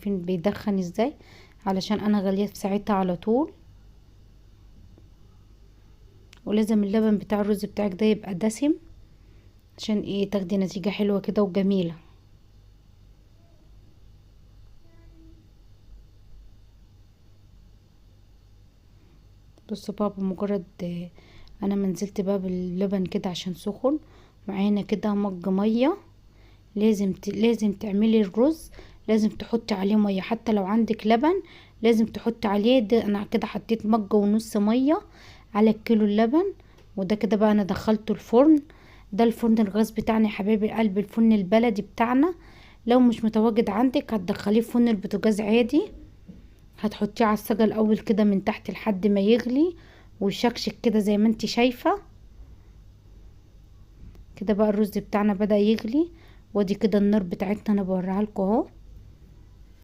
شايفين بيدخن ازاي، علشان انا غليت في ساعتها على طول. ولازم اللبن بتاع الرز بتاعك ده يبقى دسم، عشان ايه تاخدي نتيجة حلوة كده وجميلة. بصوا بقى بمجرد انا منزلت بقى باللبن كده عشان سخن، معانا كده مج ميه. لازم تعملي الرز، لازم تحطي عليه ميه، حتى لو عندك لبن لازم تحطي عليه. ده انا كده حطيت مج ونص ميه على الكيلو اللبن. وده كده بقى انا دخلته الفرن. ده الفرن الغاز بتاعنا يا حبايبي القلب، الفرن البلدي بتاعنا. لو مش متواجد عندك هتدخليه في فرن البوتاجاز عادي. هتحطيه على الصاجة الاول كده من تحت لحد ما يغلي ويشكشك كده زي ما انت شايفة كده. بقى الرز بتاعنا بدأ يغلي، وادي كده النار بتاعتنا انا بوريها لكم اهو.